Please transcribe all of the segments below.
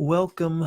Welcome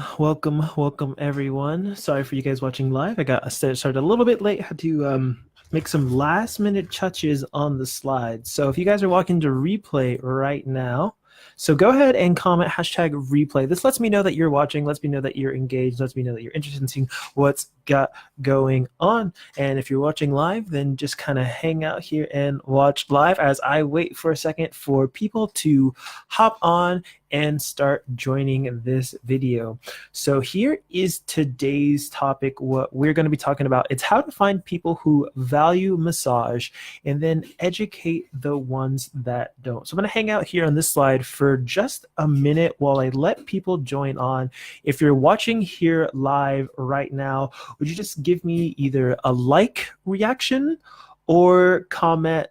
everyone. Sorry for you guys watching live. I got started a little bit late. Had to make some last minute touches on the slides. So if you guys are walking to replay right now, so go ahead and comment hashtag replay. This lets me know that you're watching, lets me know that you're engaged, lets me know that you're interested in seeing what's got going on. And if you're watching live, then just kind of hang out here and watch live as I wait for a second for people to hop on and start joining this video. So here is today's topic. What we're going to be talking about, it's how to find people who value massage and then educate the ones that don't. So I'm going to hang out here on this slide for just a minute while I let people join on. If you're watching here live right now, would you just give me either a like reaction or comment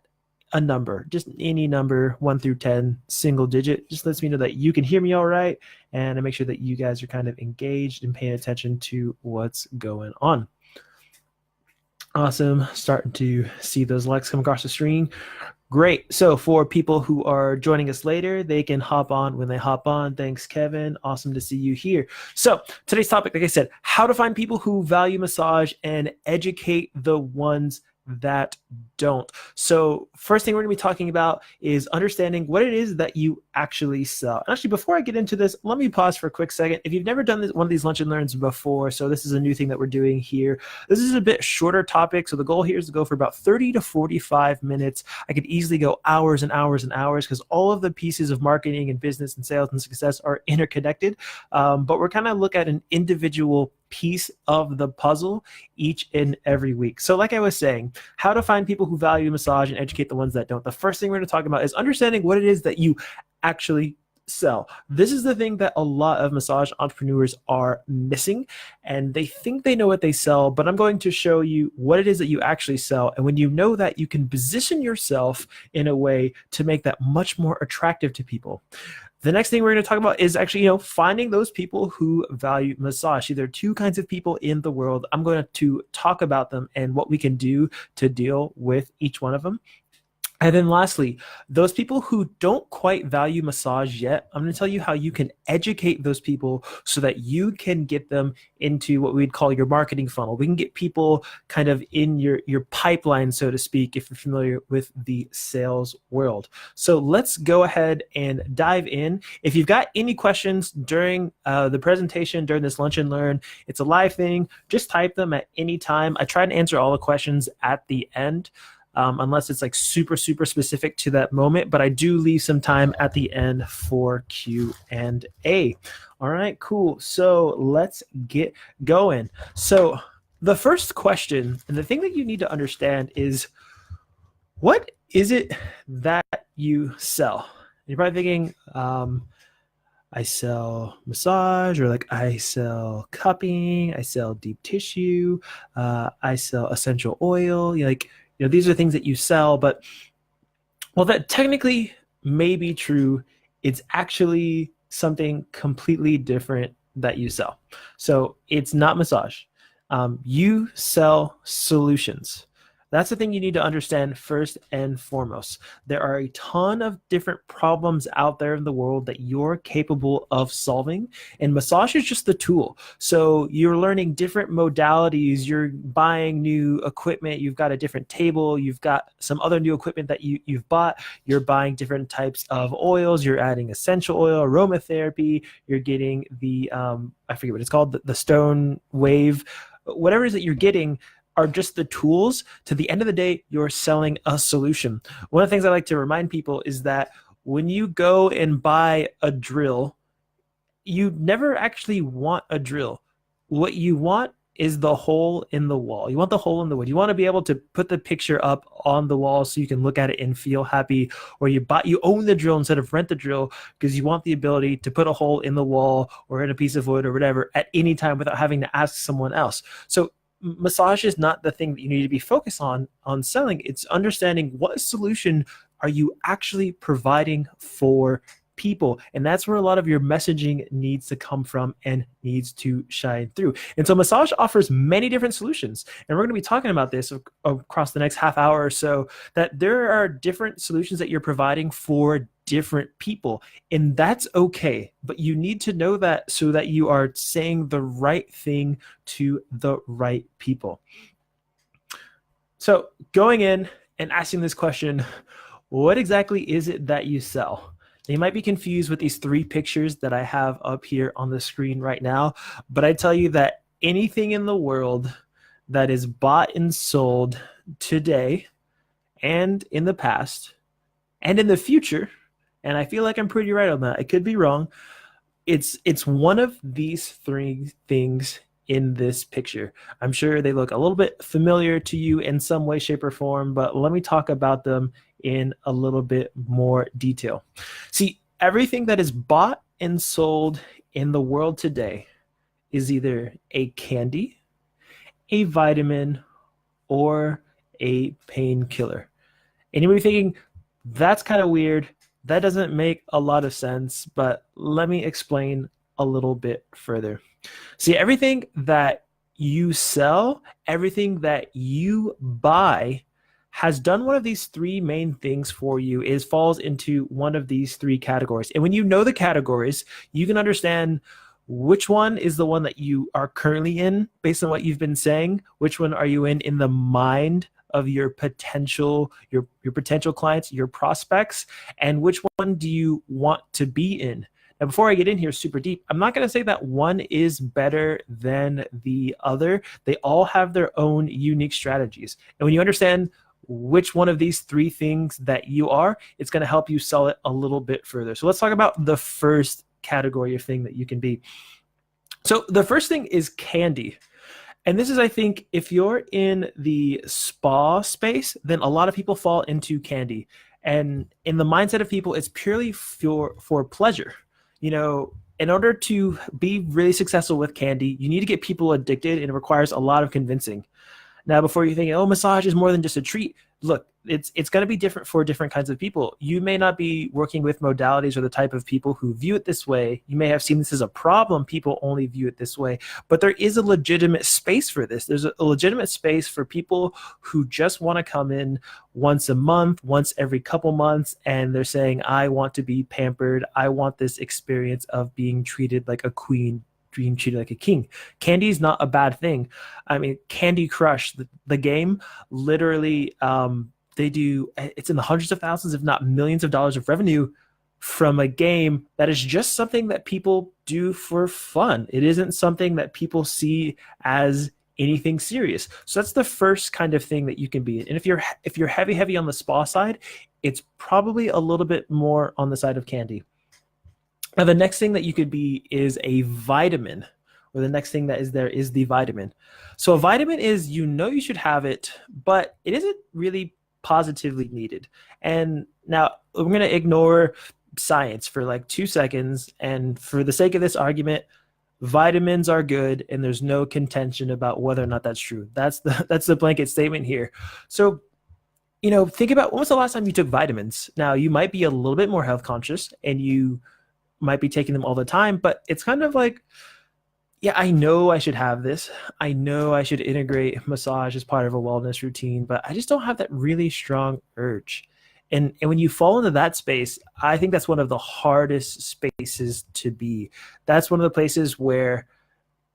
a number, just any number, 1 through 10, single digit, just lets me know that you can hear me all right, and I make sure that you guys are kind of engaged and paying attention to what's going on. Awesome, starting to see those likes come across the screen. Great. So for people who are joining us later, they can hop on when they hop on. Thanks, Kevin. Awesome to see you here. So today's topic, like I said, how to find people who value massage and educate the ones that don't. So first thing we're going to be talking about is understanding what it is that you actually sell. And actually, before I get into this, let me pause for a quick second. If you've never done one of these lunch and learns before, so this is a new thing that we're doing here. This is a bit shorter topic. So the goal here is to go for about 30 to 45 minutes. I could easily go hours and hours and hours because all of the pieces of marketing and business and sales and success are interconnected. But we're kind of look at an individual piece of the puzzle each and every week. So like I was saying, how to find people who value massage and educate the ones that don't. The first thing we're going to talk about is understanding what it is that you actually sell. This is the thing that a lot of massage entrepreneurs are missing, and they think they know what they sell, but I'm going to show you what it is that you actually sell. And when you know that, you can position yourself in a way to make that much more attractive to people. The next thing we're going to talk about is actually, finding those people who value massage. See, there are two kinds of people in the world. I'm going to talk about them and what we can do to deal with each one of them. And then lastly, those people who don't quite value massage yet, I'm going to tell you how you can educate those people so that you can get them into what we'd call your marketing funnel. We can get people kind of in your pipeline, so to speak, if you're familiar with the sales world. So let's go ahead and dive in. If you've got any questions during the presentation, during this lunch and learn, it's a live thing. Just type them at any time. I try to answer all the questions at the end. Unless it's like super specific to that moment, but I do leave some time at the end for Q&A. All right, cool. So let's get going. So the first question, and the thing that you need to understand is, what is it that you sell? You're probably thinking, I sell massage, or like I sell cupping, I sell deep tissue, I sell essential oil, these are things that you sell, but while that technically may be true, it's actually something completely different that you sell. So it's not massage. You sell solutions. That's the thing you need to understand first and foremost. There are a ton of different problems out there in the world that you're capable of solving, and massage is just the tool. So you're learning different modalities, you're buying new equipment, you've got a different table, you've got some other new equipment that you've bought, you're buying different types of oils, you're adding essential oil, aromatherapy, you're getting the, I forget what it's called, the stone wave, whatever it is that you're getting are just the tools. To the end of the day, you're selling a solution. One of the things I like to remind people is that when you go and buy a drill, you never actually want a drill. What you want is the hole in the wall. You want the hole in the wood. You want to be able to put the picture up on the wall so you can look at it and feel happy, or you own the drill instead of rent the drill, because you want the ability to put a hole in the wall or in a piece of wood or whatever at any time without having to ask someone else. So massage is not the thing that you need to be focused on selling. It's understanding what solution are you actually providing for people. And that's where a lot of your messaging needs to come from and needs to shine through. And so massage offers many different solutions. And we're going to be talking about this across the next half hour or so, that there are different solutions that you're providing for different people, and that's okay. But you need to know that so that you are saying the right thing to the right people. So going in and asking this question, what exactly is it that you sell? They might be confused with these three pictures that I have up here on the screen right now, but I tell you that anything in the world that is bought and sold today and in the past and in the future, and I feel like I'm pretty right on that, I could be wrong, it's one of these three things in this picture. I'm sure they look a little bit familiar to you in some way, shape, or form, but let me talk about them in a little bit more detail. See, everything that is bought and sold in the world today is either a candy, a vitamin, or a painkiller. Anybody thinking, that's kind of weird, that doesn't make a lot of sense, but let me explain a little bit further. See, everything that you sell, everything that you buy has done one of these three main things for you, is falls into one of these three categories. And when you know the categories, you can understand which one is the one that you are currently in based on what you've been saying, which one are you in the mind of your potential clients, your prospects, and which one do you want to be in. Now, before I get in here super deep, I'm not going to say that one is better than the other. They all have their own unique strategies. And when you understand which one of these three things that you are, it's going to help you sell it a little bit further. So let's talk about the first category of thing that you can be. So the first thing is candy. And this is, I think, if you're in the spa space, then a lot of people fall into candy. And in the mindset of people, it's purely for pleasure. You know, in order to be really successful with candy, you need to get people addicted, and it requires a lot of convincing. Now, before you think, oh, massage is more than just a treat, look, it's going to be different for different kinds of people. You may not be working with modalities or the type of people who view it this way. You may have seen this as a problem. People only view it this way. But there is a legitimate space for this. There's a legitimate space for people who just want to come in once a month, once every couple months, and they're saying, I want to be pampered. I want this experience of being treated like a queen, being treated like a king. Candy is not a bad thing. I mean, Candy Crush, the game, literally, it's in the hundreds of thousands, if not millions of dollars of revenue from a game that is just something that people do for fun. It isn't something that people see as anything serious. So that's the first kind of thing that you can be. And if you're heavy on the spa side, it's probably a little bit more on the side of candy. Now, the next thing that you could be is a vitamin, or the next thing that is there is the vitamin. So a vitamin is, you should have it, but it isn't really positively needed. And now we're going to ignore science for like 2 seconds. And for the sake of this argument, vitamins are good, and there's no contention about whether or not that's true. That's the blanket statement here. So, think about, when was the last time you took vitamins? Now, you might be a little bit more health conscious, and you might be taking them all the time, but it's kind of like, yeah, I know I should have this. I know I should integrate massage as part of a wellness routine, but I just don't have that really strong urge. And when you fall into that space, I think that's one of the hardest spaces to be. That's one of the places where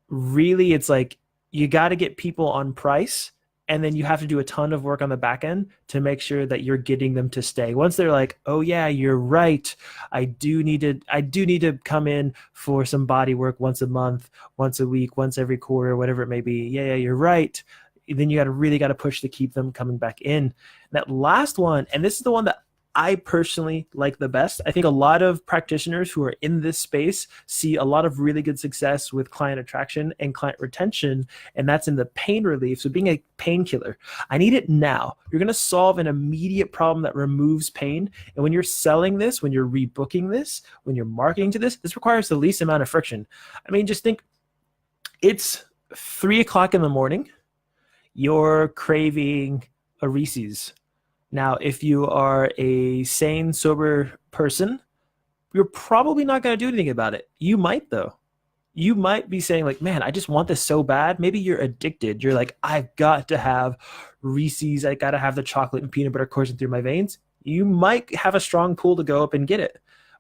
really it's like, you got to get people on price, and then you have to do a ton of work on the back end to make sure that you're getting them to stay. Once they're like, oh yeah, you're right, I do need to come in for some body work once a month, once a week, once every quarter, whatever it may be. Yeah, you're right. Then you really got to push to keep them coming back in. And that last one, and this is the one that I personally like the best. I think a lot of practitioners who are in this space see a lot of really good success with client attraction and client retention, and that's in the pain relief. So being a painkiller, I need it now. You're going to solve an immediate problem that removes pain. And when you're selling this, when you're rebooking this, when you're marketing to this requires the least amount of friction. I mean, just think, it's 3:00 in the morning. You're craving a Reese's. Now, if you are a sane, sober person, you're probably not going to do anything about it. You might, though. You might be saying like, man, I just want this so bad. Maybe you're addicted. You're like, I've got to have Reese's. I got to have the chocolate and peanut butter coursing through my veins. you might have a strong pull to go up and get it.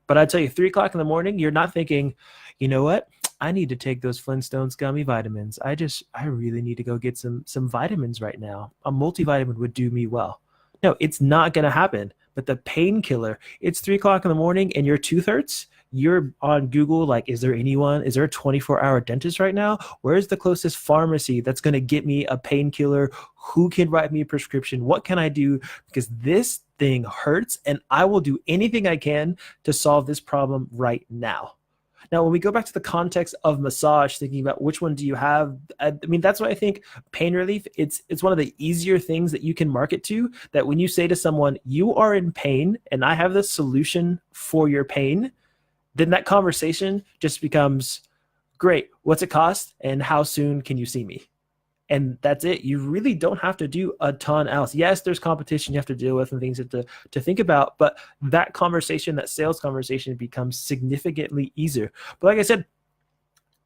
But I tell you, 3 o'clock in the morning, you're not thinking, you know what? I need to take those Flintstones gummy vitamins. I really need to go get some vitamins right now. A multivitamin would do me well. No, it's not going to happen. But the painkiller, it's 3 o'clock in the morning and your tooth hurts. You're on Google, like, is there a 24-hour dentist right now? Where's the closest pharmacy that's going to get me a painkiller? Who can write me a prescription? What can I do? Because this thing hurts and I will do anything I can to solve this problem right now. Now, when we go back to the context of massage, thinking about which one do you have, I mean, that's why I think pain relief, it's one of the easier things that you can market to, that when you say to someone, you are in pain and I have the solution for your pain, then that conversation just becomes, great, what's it cost and how soon can you see me? And that's it. You really don't have to do a ton else. Yes, there's competition you have to deal with and things to think about, but that conversation, that sales conversation, becomes significantly easier. But like I said,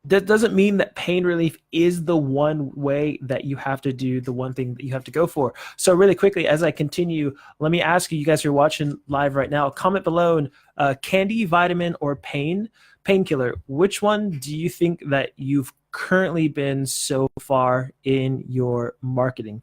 that doesn't mean that pain relief is the one way that you have to do, the one thing that you have to go for. So really quickly, as I continue, let me ask you guys who are watching live right now, comment below, and candy, vitamin, or painkiller, which one do you think that you've currently been so far in your marketing?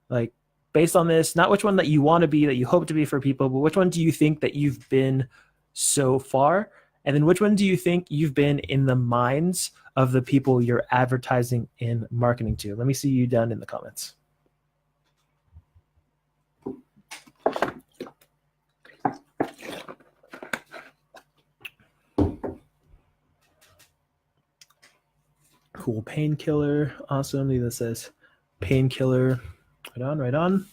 Like, based on this, not which one that you want to be, that you hope to be for people, but which one do you think that you've been so far? And then which one do you think you've been in the minds of the people you're advertising and marketing to? Let me see you down in the comments. Cool. Painkiller. Awesome. Lila says painkiller. Right on.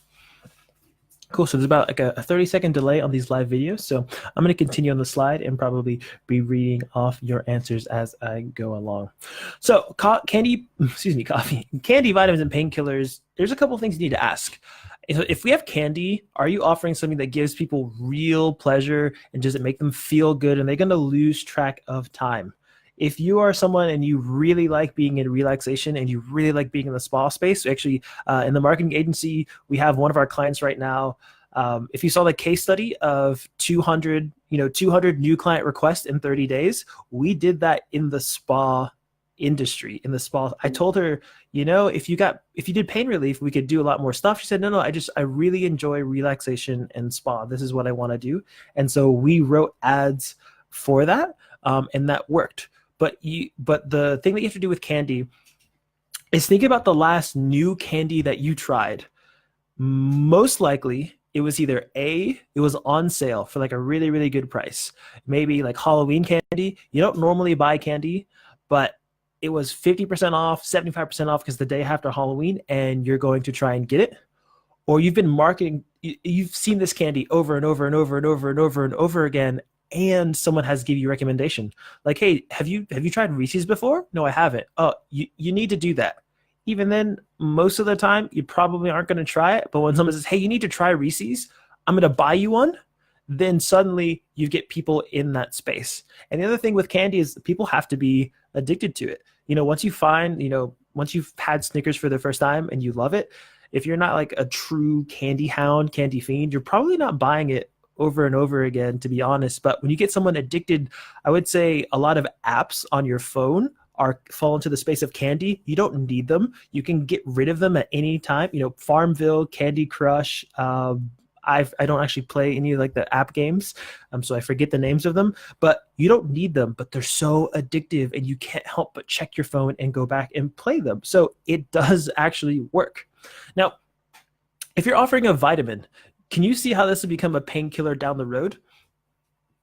Cool. So there's about like a 30-second delay on these live videos. So I'm going to continue on the slide and probably be reading off your answers as I go along. So candy, vitamins, and painkillers, there's a couple things you need to ask. If we have candy, are you offering something that gives people real pleasure, and does it make them feel good? And they're going to lose track of time. If you are someone and you really like being in relaxation and you really like being in the spa space, actually in the marketing agency, we have one of our clients right now. If you saw the case study of 200 new client requests in 30 days, we did that in the spa industry, in the spa. I told her, if you did pain relief, we could do a lot more stuff. She said, no, I really enjoy relaxation and spa. This is what I want to do. And so we wrote ads for that, and that worked. But the thing that you have to do with candy is think about the last new candy that you tried. Most likely, it was either it was on sale for like a really, really good price. Maybe like Halloween candy. You don't normally buy candy, but it was 50% off, 75% off because the day after Halloween, and you're going to try and get it. Or you've been marketing, you've seen this candy over and over and over and over and over and over again, and someone has given you a recommendation. Like, hey, have you tried Reese's before? No, I haven't. Oh, you need to do that. Even then, most of the time, you probably aren't going to try it. But when someone says, hey, you need to try Reese's, I'm going to buy you one, then suddenly you get people in that space. And the other thing with candy is people have to be addicted to it. Once you've had Snickers for the first time and you love it, if you're not like a true candy hound, candy fiend, you're probably not buying it over and over again, to be honest. But when you get someone addicted, I would say a lot of apps on your phone fall into the space of candy. You don't need them. You can get rid of them at any time. Farmville, Candy Crush. I don't actually play any of like the app games, so I forget the names of them. But you don't need them. But they're so addictive, and you can't help but check your phone and go back and play them. So it does actually work. Now, if you're offering a vitamin, can you see how this would become a painkiller down the road?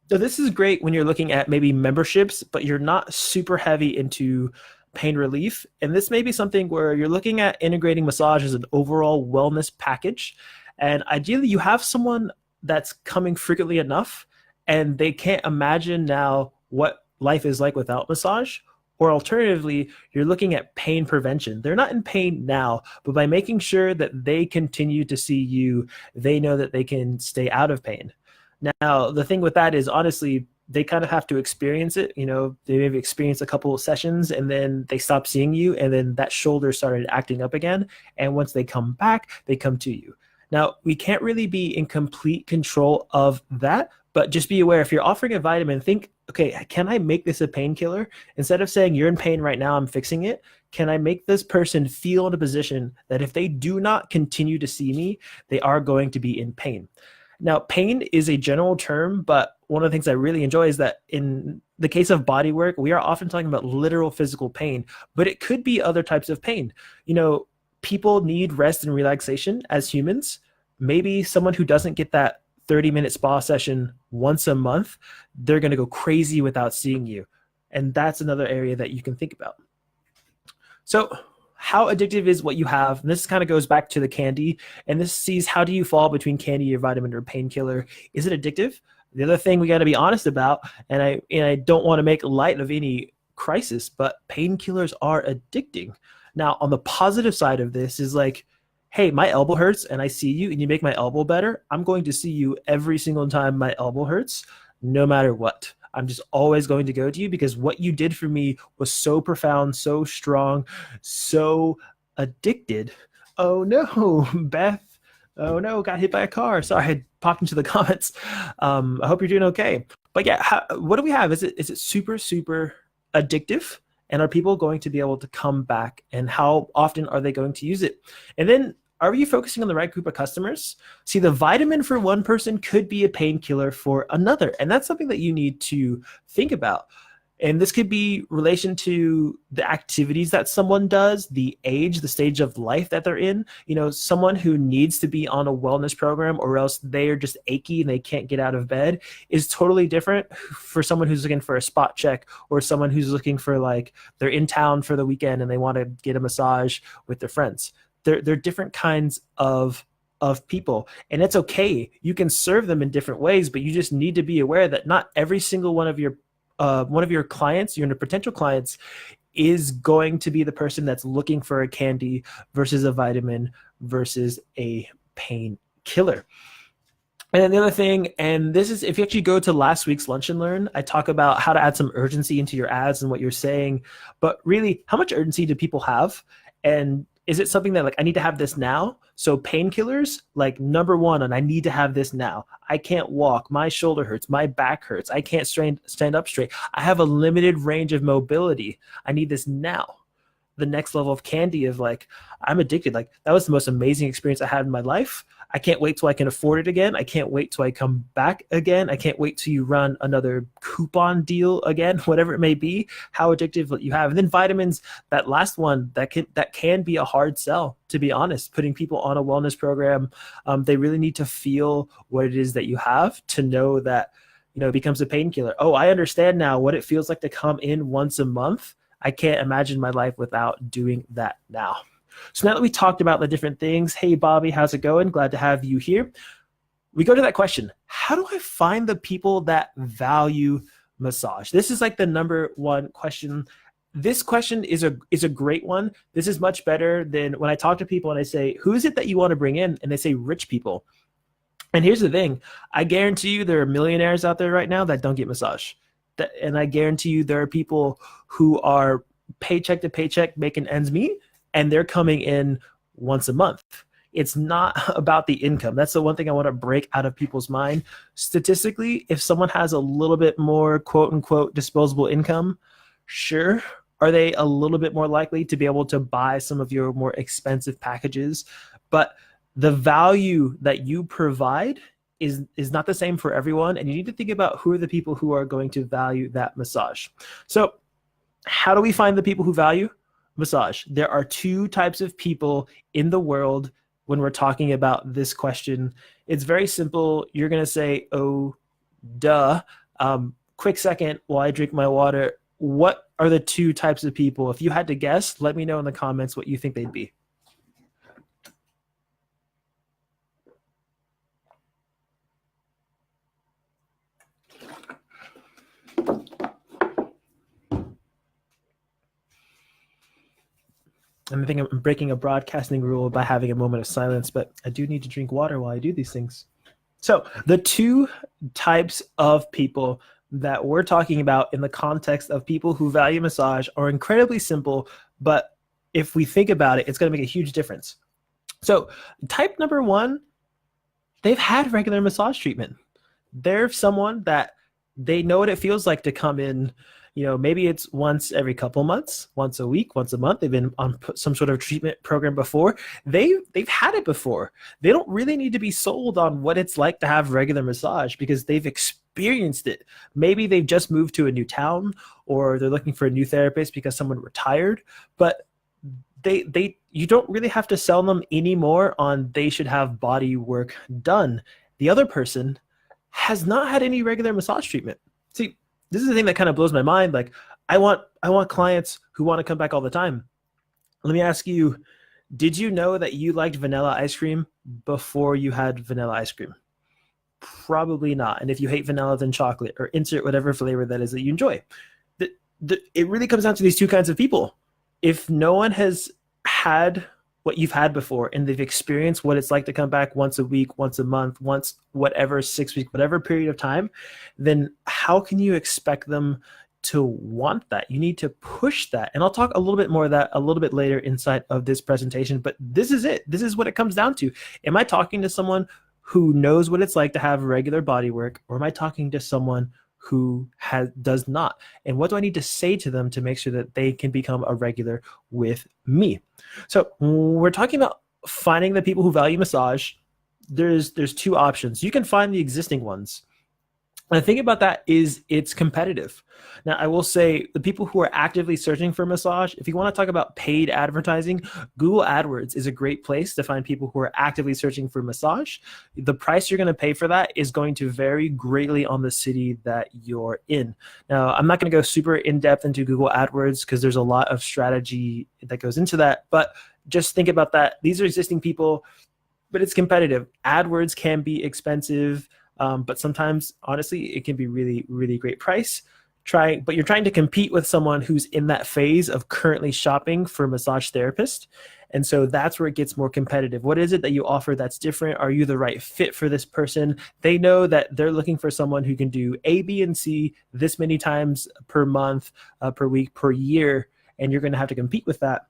So this is great when you're looking at maybe memberships, but you're not super heavy into pain relief. And this may be something where you're looking at integrating massage as an overall wellness package. And ideally, you have someone that's coming frequently enough, and they can't imagine now what life is like without massage. Or alternatively, you're looking at pain prevention. They're not in pain now, but by making sure that they continue to see you, they know that they can stay out of pain. Now, the thing with that is, honestly, they kind of have to experience it. They maybe experience a couple of sessions and then they stop seeing you, and then that shoulder started acting up again. And once they come back, they come to you. Now, we can't really be in complete control of that, but just be aware if you're offering a vitamin, think, okay, can I make this a painkiller? Instead of saying you're in pain right now, I'm fixing it. Can I make this person feel in a position that if they do not continue to see me, they are going to be in pain? Now, pain is a general term, but one of the things I really enjoy is that in the case of body work, we are often talking about literal physical pain, but it could be other types of pain. People need rest and relaxation as humans. Maybe someone who doesn't get that 30-minute spa session once a month, they're going to go crazy without seeing you. And that's another area that you can think about. So how addictive is what you have? And this kind of goes back to the candy, and this sees how do you fall between candy or vitamin or painkiller? Is it addictive? The other thing we got to be honest about, and I don't want to make light of any crisis, but painkillers are addicting. Now, on the positive side of this is like, hey, my elbow hurts and I see you and you make my elbow better. I'm going to see you every single time my elbow hurts, no matter what. I'm just always going to go to you because what you did for me was so profound, so strong, so addicted. Oh no, Beth. Oh no, got hit by a car. Sorry, I popped into the comments. I hope you're doing okay. But yeah, what do we have? Is it super, super addictive? And are people going to be able to come back? And how often are they going to use it? And then are you focusing on the right group of customers? See, the vitamin for one person could be a painkiller for another. And that's something that you need to think about. And this could be relation to the activities that someone does, the age, the stage of life that they're in. Someone who needs to be on a wellness program or else they're just achy and they can't get out of bed is totally different for someone who's looking for a spot check or someone who's looking for they're in town for the weekend and they want to get a massage with their friends. They're different kinds of people, and it's okay. You can serve them in different ways, but you just need to be aware that not every single one of your clients, your potential clients, is going to be the person that's looking for a candy versus a vitamin versus a painkiller. And then the other thing, and this is if you actually go to last week's Lunch and Learn, I talk about how to add some urgency into your ads and what you're saying. But really, how much urgency do people have? And is it something that I need to have this now? So painkillers, number one, and I need to have this now. I can't walk. My shoulder hurts. My back hurts. I can't stand up straight. I have a limited range of mobility. I need this now. The next level of candy of I'm addicted. That was the most amazing experience I had in my life. I can't wait till I can afford it again. I can't wait till I come back again. I can't wait till you run another coupon deal again, whatever it may be, how addictive you have. And then vitamins, that last one, that can be a hard sell, to be honest. Putting people on a wellness program, they really need to feel what it is that you have to know that, it becomes a painkiller. Oh, I understand now what it feels like to come in once a month. I can't imagine my life without doing that now. So now that we talked about the different things, hey, Bobby, how's it going? Glad to have you here. We go to that question. How do I find the people that value massage? This is the number one question. This question is a great one. This is much better than when I talk to people and I say, who is it that you want to bring in? And they say rich people. And here's the thing. I guarantee you there are millionaires out there right now that don't get massage. And I guarantee you there are people who are paycheck to paycheck making ends meet, and they're coming in once a month. It's not about the income. That's the one thing I want to break out of people's mind. Statistically, if someone has a little bit more quote unquote disposable income, sure, are they a little bit more likely to be able to buy some of your more expensive packages? But the value that you provide is not the same for everyone. And you need to think about who are the people who are going to value that massage. So how do we find the people who value massage? There are two types of people in the world when we're talking about this question. It's very simple. You're going to say, oh, duh. Quick second while I drink my water. What are the two types of people? If you had to guess, let me know in the comments what you think they'd be. And I think I'm breaking a broadcasting rule by having a moment of silence, but I do need to drink water while I do these things. So the two types of people that we're talking about in the context of people who value massage are incredibly simple, but if we think about it, it's going to make a huge difference. So type number one they've had regular massage treatment. They're someone that they know what it feels like to come in, maybe it's once every couple months, once a week, once a month. They've been on some sort of treatment program before. They've had it before. They don't really need to be sold on what it's like to have regular massage because they've experienced it. Maybe they've just moved to a new town or they're looking for a new therapist because someone retired, but you don't really have to sell them anymore on they should have body work done. The other person has not had any regular massage treatment. See, this is the thing that kind of blows my mind. Like, I want clients who want to come back all the time. Let me ask you, did you know that you liked vanilla ice cream before you had vanilla ice cream? Probably not. And if you hate vanilla, then chocolate, or insert whatever flavor that is that you enjoy. It really comes down to these two kinds of people. If no one has had what you've had before and they've experienced what it's like to come back once a week, once a month, once whatever, 6 weeks, whatever period of time, then how can you expect them to want that? You need to push that. And I'll talk a little bit more of that a little bit later inside of this presentation, but this is it. This is what it comes down to. Am I talking to someone who knows what it's like to have regular body work, or am I talking to someone who does not? And what do I need to say to them to make sure that they can become a regular with me? So we're talking about finding the people who value massage. There's two options. You can find the existing ones. And the thing about that is it's competitive. Now, I will say the people who are actively searching for massage, if you want to talk about paid advertising, Google AdWords is a great place to find people who are actively searching for massage. The price you're going to pay for that is going to vary greatly on the city that you're in. Now, I'm not going to go super in-depth into Google AdWords because there's a lot of strategy that goes into that, but just think about that. These are existing people, but it's competitive. AdWords can be expensive. But sometimes, honestly, it can be really, really great price. But you're trying to compete with someone who's in that phase of currently shopping for a massage therapist. And so that's where it gets more competitive. What is it that you offer that's different? Are you the right fit for this person? They know that they're looking for someone who can do A, B, and C this many times per month, per week, per year, and you're going to have to compete with that.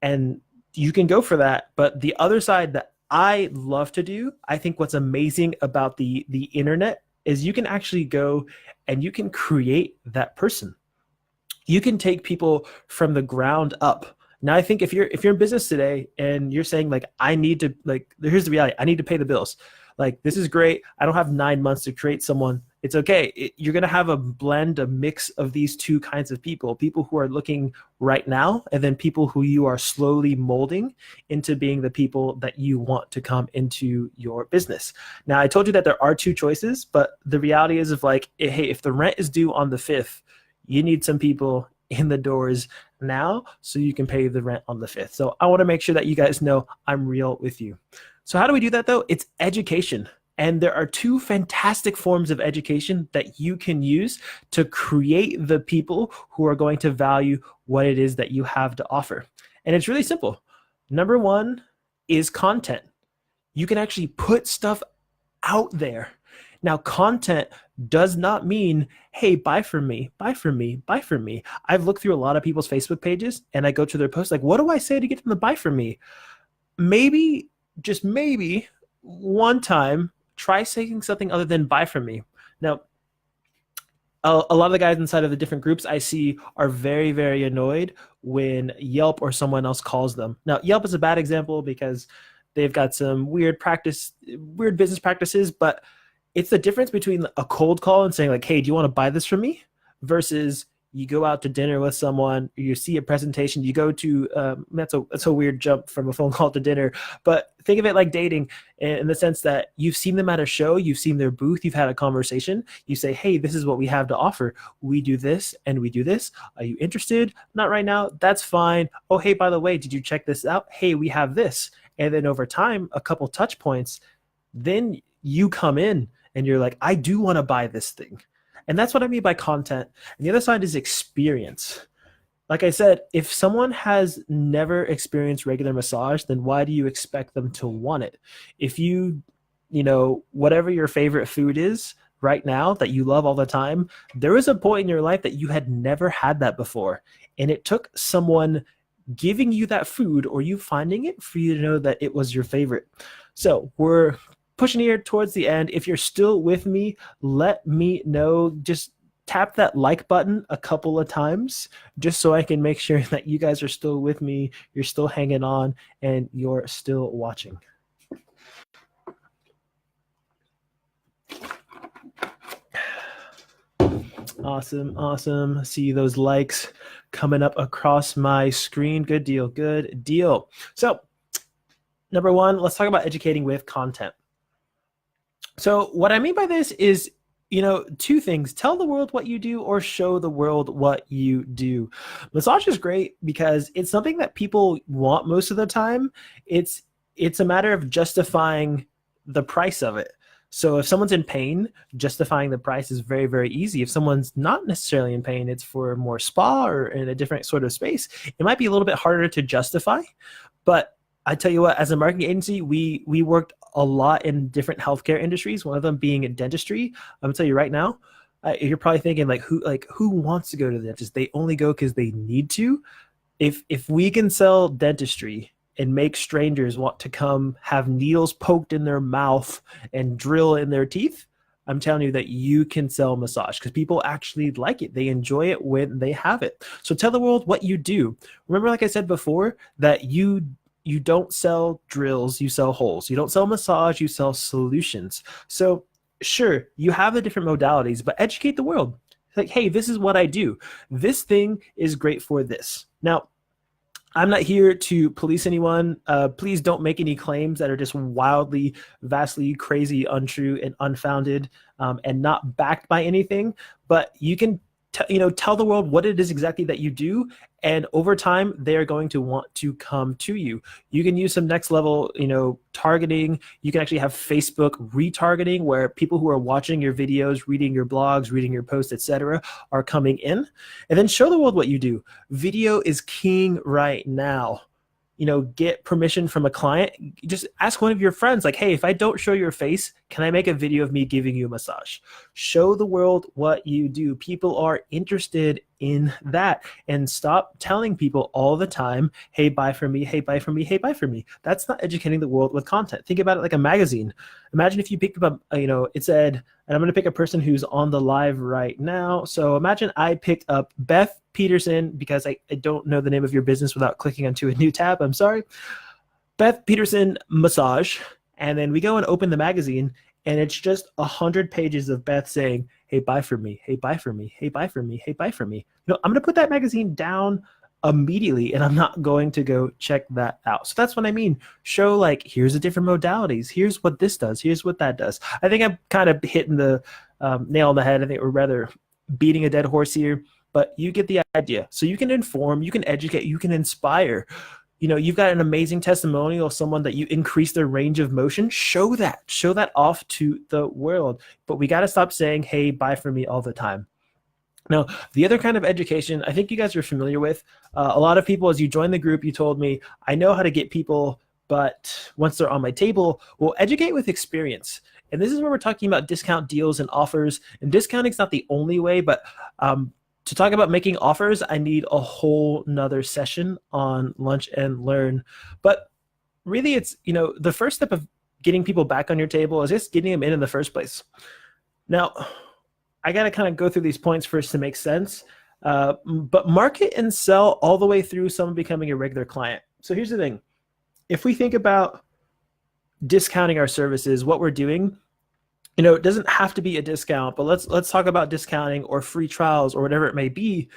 And you can go for that. But the other side that I love to do, I think what's amazing about the internet is you can actually go and you can create that person. You can take people from the ground up. Now, I think if you're in business today and you're saying like, I need to, like, here's the reality, I need to pay the bills. Like, this is great. I don't have 9 months to create someone. It's okay. You're going to have a mix of these two kinds of people who are looking right now, and then people who you are slowly molding into being the people that you want to come into your business. Now, I told you that there are two choices, but the reality is hey, if the rent is due on the 5th, you need some people in the doors now so you can pay the rent on the 5th. So I want to make sure that you guys know I'm real with you. So how do we do that though? It's education. And there are two fantastic forms of education that you can use to create the people who are going to value what it is that you have to offer. And it's really simple. Number one is content. You can actually put stuff out there. Now, content does not mean, hey, buy from me, buy from me, buy from me. I've looked through a lot of people's Facebook pages and I go to their posts like, what do I say to get them to buy from me? Maybe, just maybe, one time, try saying something other than buy from me. Now, a lot of the guys inside of the different groups I see are very, very annoyed when Yelp or someone else calls them. Now, Yelp is a bad example because they've got some weird business practices, but it's the difference between a cold call and saying like, hey, do you want to buy this from me? Versus you go out to dinner with someone, you see a presentation, you go to, that's a weird jump from a phone call to dinner, but think of it like dating in the sense that you've seen them at a show, you've seen their booth, you've had a conversation, you say, hey, this is what we have to offer. We do this and we do this. Are you interested? Not right now. That's fine. Oh, hey, by the way, did you check this out? Hey, we have this. And then over time, a couple touch points, then you come in and you're like, I do want to buy this thing. And that's what I mean by content. And the other side is experience. Like I said, if someone has never experienced regular massage, then why do you expect them to want it? If whatever your favorite food is right now that you love all the time, there was a point in your life that you had never had that before. And it took someone giving you that food or you finding it for you to know that it was your favorite. So we're pushing here towards the end. If you're still with me, let me know. Just tap that like button a couple of times just so I can make sure that you guys are still with me, you're still hanging on, and you're still watching. Awesome. See those likes coming up across my screen. Good deal. So, number one, let's talk about educating with content. So what I mean by this is, two things: tell the world what you do or show the world what you do. Massage is great because it's something that people want most of the time. It's a matter of justifying the price of it. So if someone's in pain, justifying the price is very, very easy. If someone's not necessarily in pain, it's for more spa or in a different sort of space, it might be a little bit harder to justify. But I tell you what, as a marketing agency, we worked a lot in different healthcare industries, one of them being in dentistry. I'm gonna tell you right now, you're probably thinking who wants to go to the dentist? They only go because they need to. If we can sell dentistry and make strangers want to come have needles poked in their mouth and drill in their teeth, I'm telling you that you can sell massage because people actually like it. They enjoy it when they have it. So tell the world what you do. Remember, like I said before, that you don't sell drills, you sell holes. You don't sell massage, you sell solutions. So sure, you have the different modalities, but educate the world. Like, hey, this is what I do. This thing is great for this. Now, I'm not here to police anyone. Please don't make any claims that are just wildly, vastly crazy, untrue, and unfounded, and not backed by anything. But you can tell the world what it is exactly that you do, and over time they are going to want to come to you. You can use some next level targeting. You can actually have Facebook retargeting, where people who are watching your videos, reading your blogs, reading your posts, etc., are coming in. And then show the world what you do. Video is king right now. Get permission from a client. Just ask one of your friends, like, hey, if I don't show your face, can I make a video of me giving you a massage? Show the world what you do. People are interested in that. And stop telling people all the time, hey, buy from me, hey, buy from me, hey, buy from me. That's not educating the world with content. Think about it like a magazine. Imagine if you picked up, it said, and I'm going to pick a person who's on the live right now. So imagine I picked up Beth Peterson, because I don't know the name of your business without clicking onto a new tab. I'm sorry. Beth Peterson Massage. And then we go and open the magazine, and it's just 100 pages of Beth saying, hey, buy from me, hey, buy from me, hey, buy from me, hey, buy from me. I'm going to put that magazine down immediately, and I'm not going to go check that out. So that's what I mean. Show, like, here's the different modalities. Here's what this does. Here's what that does. I think I'm kind of hitting the nail on the head. I think we're rather beating a dead horse here, but you get the idea. So you can inform, you can educate, you can inspire. You've got an amazing testimonial of someone that you increase their range of motion. Show that off to the world. But we got to stop saying, hey, buy from me all the time. Now, the other kind of education I think you guys are familiar with, a lot of people, as you join the group, you told me, I know how to get people, but once they're on my table, well, educate with experience. And this is where we're talking about discount deals and offers. And discounting is not the only way, but to talk about making offers, I need a whole nother session on Lunch and Learn. But really, it's, the first step of getting people back on your table is just getting them in the first place. Now, I got to kind of go through these points first to make sense. But market and sell all the way through someone becoming a regular client. So here's the thing. If we think about discounting our services, what we're doing, it doesn't have to be a discount, but let's talk about discounting or free trials or whatever it may be.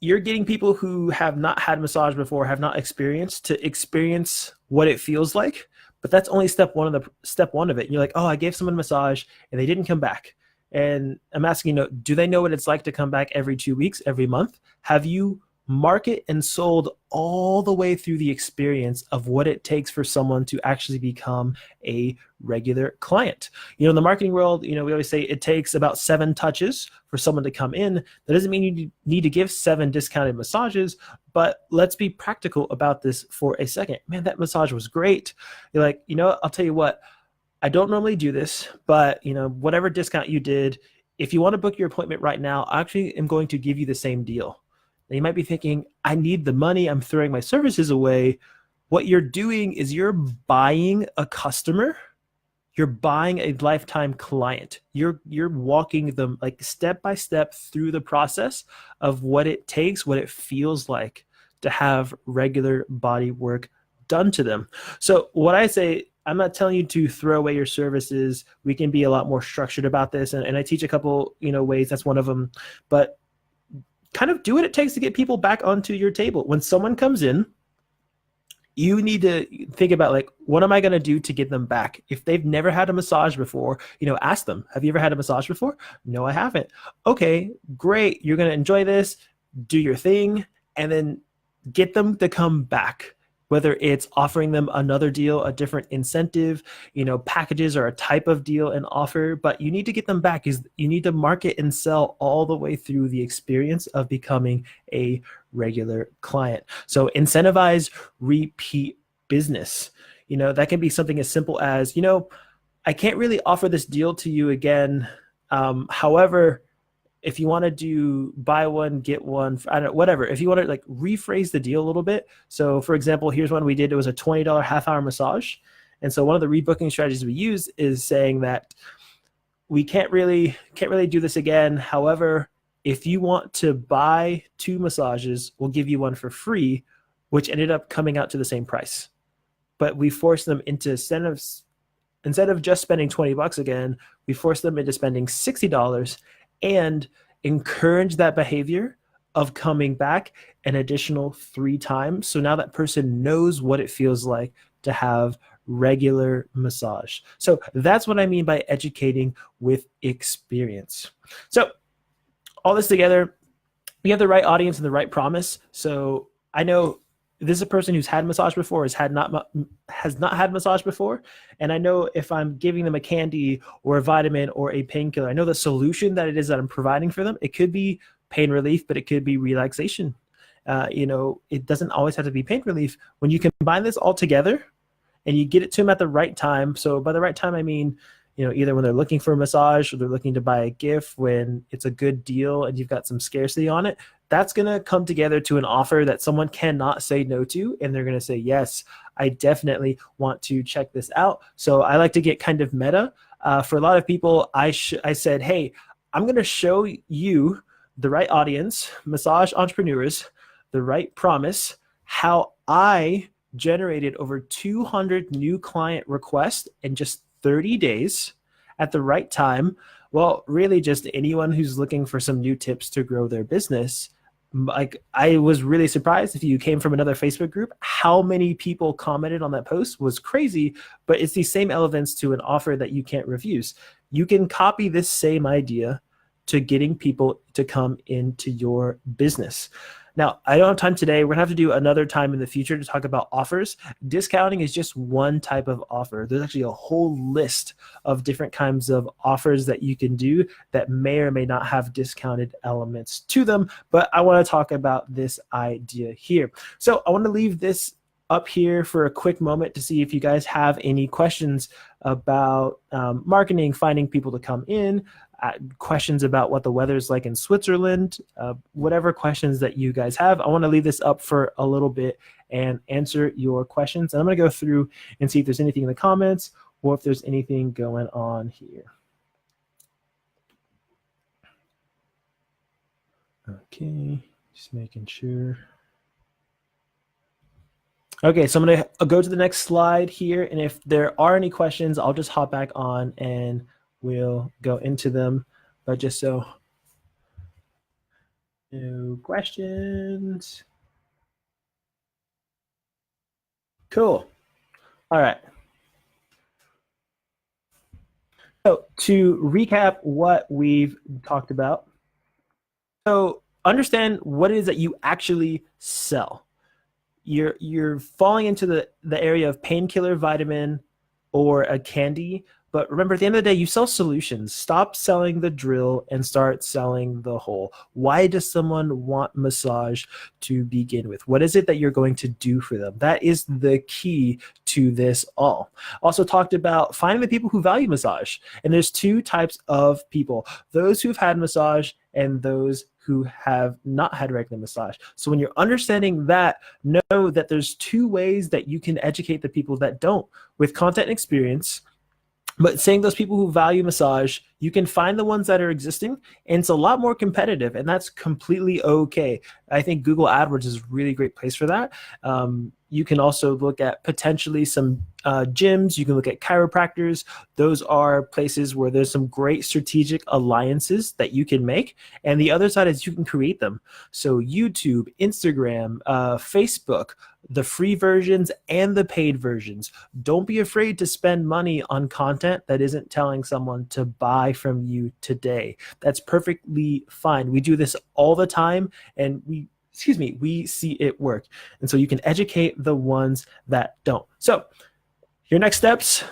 You're getting people who have not had massage before, have not experienced, to experience what it feels like. But that's only step one of it. You're like, oh, I gave someone a massage and they didn't come back. And I'm asking, do they know what it's like to come back every 2 weeks, every month? Have you market and sold all the way through the experience of what it takes for someone to actually become a regular client? In the marketing world, we always say it takes about 7 touches for someone to come in. That doesn't mean you need to give 7 discounted massages, but let's be practical about this for a second. Man, that massage was great. You're like, I'll tell you what, I don't normally do this, but whatever discount you did, if you want to book your appointment right now, I actually am going to give you the same deal. Now you might be thinking, I need the money, I'm throwing my services away. What you're doing is you're buying a customer. you're buying a lifetime client. You're walking them like step by step through the process of what it takes, what it feels like to have regular body work done to them. So what I say, I'm not telling you to throw away your services. We can be a lot more structured about this, and I teach a couple ways. That's one of them. But kind of do what it takes to get people back onto your table. When someone comes in, you need to think about, like, what am I going to do to get them back? If they've never had a massage before, ask them, have you ever had a massage before? No, I haven't. Okay, great. You're going to enjoy this. Do your thing, and then get them to come back. Whether it's offering them another deal, a different incentive, packages or a type of deal and offer, but you need to get them back. Is you need to market and sell all the way through the experience of becoming a regular client. So incentivize repeat business. That can be something as simple as, I can't really offer this deal to you again. However, if you want to do buy one, get one, I don't know, whatever. If you want to like rephrase the deal a little bit. So for example, here's one we did. It was a $20 half-hour massage. And so one of the rebooking strategies we use is saying that we can't really do this again. However, if you want to buy 2 massages, we'll give you one for free, which ended up coming out to the same price. But we forced them into incentives. Instead of just spending $20 again, we forced them into spending $60 and encourage that behavior of coming back an additional 3 times. So now that person knows what it feels like to have regular massage. So that's what I mean by educating with experience. So all this together, we have the right audience and the right promise. So I know this is a person who's had massage before, has not had massage before. And I know if I'm giving them a candy or a vitamin or a painkiller, I know the solution that it is that I'm providing for them. It could be pain relief, but it could be relaxation. It doesn't always have to be pain relief. When you combine this all together and you get it to them at the right time. So by the right time, I mean, either when they're looking for a massage or they're looking to buy a gift, when it's a good deal and you've got some scarcity on it, that's going to come together to an offer that someone cannot say no to. And they're going to say, yes, I definitely want to check this out. So I like to get kind of meta. For a lot of people, I said, hey, I'm going to show you, the right audience, massage entrepreneurs, the right promise, how I generated over 200 new client requests in just 30 days at the right time. Well, really just anyone who's looking for some new tips to grow their business. Like, I was really surprised if you came from another Facebook group, how many people commented on that post was crazy, but it's the same elements to an offer that you can't refuse. You can copy this same idea to getting people to come into your business. Now, I don't have time today. We're going to have to do another time in the future to talk about offers. Discounting is just one type of offer. There's actually a whole list of different kinds of offers that you can do that may or may not have discounted elements to them. But I want to talk about this idea here. So I want to leave this up here for a quick moment to see if you guys have any questions about marketing, finding people to come in, questions about what the weather's like in Switzerland, whatever questions that you guys have. I want to leave this up for a little bit and answer your questions. And I'm going to go through and see if there's anything in the comments or if there's anything going on here. Okay, just making sure. Okay, so I'm going to go to the next slide here. And if there are any questions, I'll just hop back on and we'll go into them. But just so, no questions. Cool. All right. So to recap what we've talked about, so understand what it is that you actually sell. You're falling into the area of painkiller, vitamin, or a candy. But remember, at the end of the day, you sell solutions. Stop selling the drill and start selling the hole. Why does someone want massage to begin with? What is it that you're going to do for them? That is the key to this all. Also talked about finding the people who value massage. And there's 2 types of people: those who've had massage and those who have not had regular massage. So when you're understanding that, know that there's 2 ways that you can educate the people that don't, with content and experience, But saying those people who value massage, you can find the ones that are existing, and it's a lot more competitive, and that's completely okay. I think Google AdWords is a really great place for that. You can also look at potentially some gyms. You can look at chiropractors. Those are places where there's some great strategic alliances that you can make. And the other side is you can create them. So YouTube, Instagram, Facebook, the free versions and the paid versions. Don't be afraid to spend money on content that isn't telling someone to buy from you today. That's perfectly fine. We do this all the time, and we see it work. And so you can educate the ones that don't. So your next steps,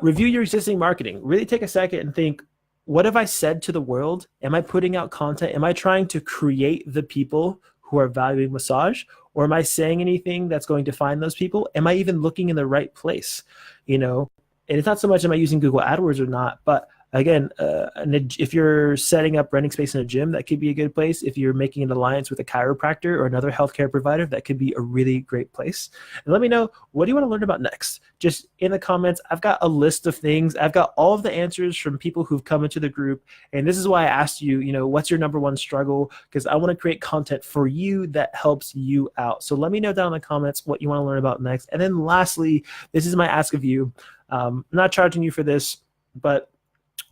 review your existing marketing. Really take a second and think, what have I said to the world? Am I putting out content? Am I trying to create the people who are valuing massage? Or am I saying anything that's going to find those people? Am I even looking in the right place? And it's not so much am I using Google AdWords or not, but again, if you're setting up renting space in a gym, that could be a good place. If you're making an alliance with a chiropractor or another healthcare provider, that could be a really great place. And let me know, what do you want to learn about next? Just in the comments, I've got a list of things. I've got all of the answers from people who've come into the group. And this is why I asked you, what's your number one struggle? Because I want to create content for you that helps you out. So let me know down in the comments what you want to learn about next. And then lastly, this is my ask of you. I'm not charging you for this, but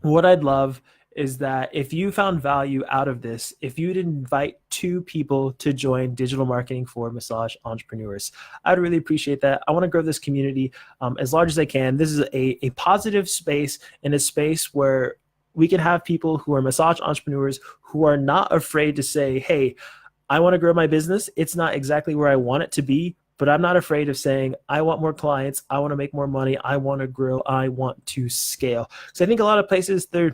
what I'd love is that if you found value out of this, if you'd invite 2 people to join Digital Marketing for Massage Entrepreneurs, I'd really appreciate that. I want to grow this community as large as I can. This is a positive space, and a space where we can have people who are massage entrepreneurs who are not afraid to say, hey, I want to grow my business. It's not exactly where I want it to be, but I'm not afraid of saying, I want more clients, I want to make more money, I want to grow, I want to scale. So I think a lot of places there's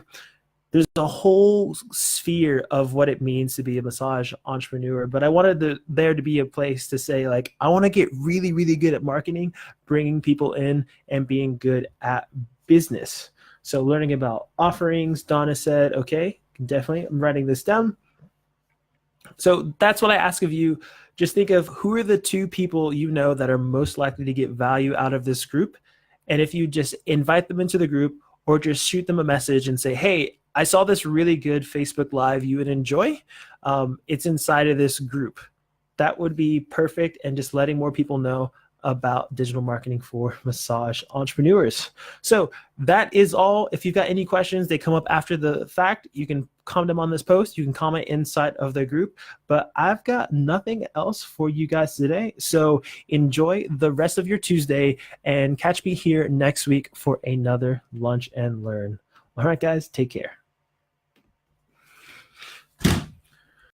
a whole sphere of what it means to be a massage entrepreneur, but I wanted there to be a place to say, like, I want to get really, really good at marketing, bringing people in, and being good at business. So learning about offerings, Donna said, okay, definitely, I'm writing this down. So that's what I ask of you. Just think of who are the 2 people that are most likely to get value out of this group. And if you just invite them into the group, or just shoot them a message and say, hey, I saw this really good Facebook Live you would enjoy. It's inside of this group. That would be perfect. And just letting more people know about digital marketing for massage entrepreneurs. So that is all. If you've got any questions, they come up after the fact, you can comment them on this post. You can comment inside of the group, but I've got nothing else for you guys today. So enjoy the rest of your Tuesday and catch me here next week for another Lunch and Learn. All right, guys, take care.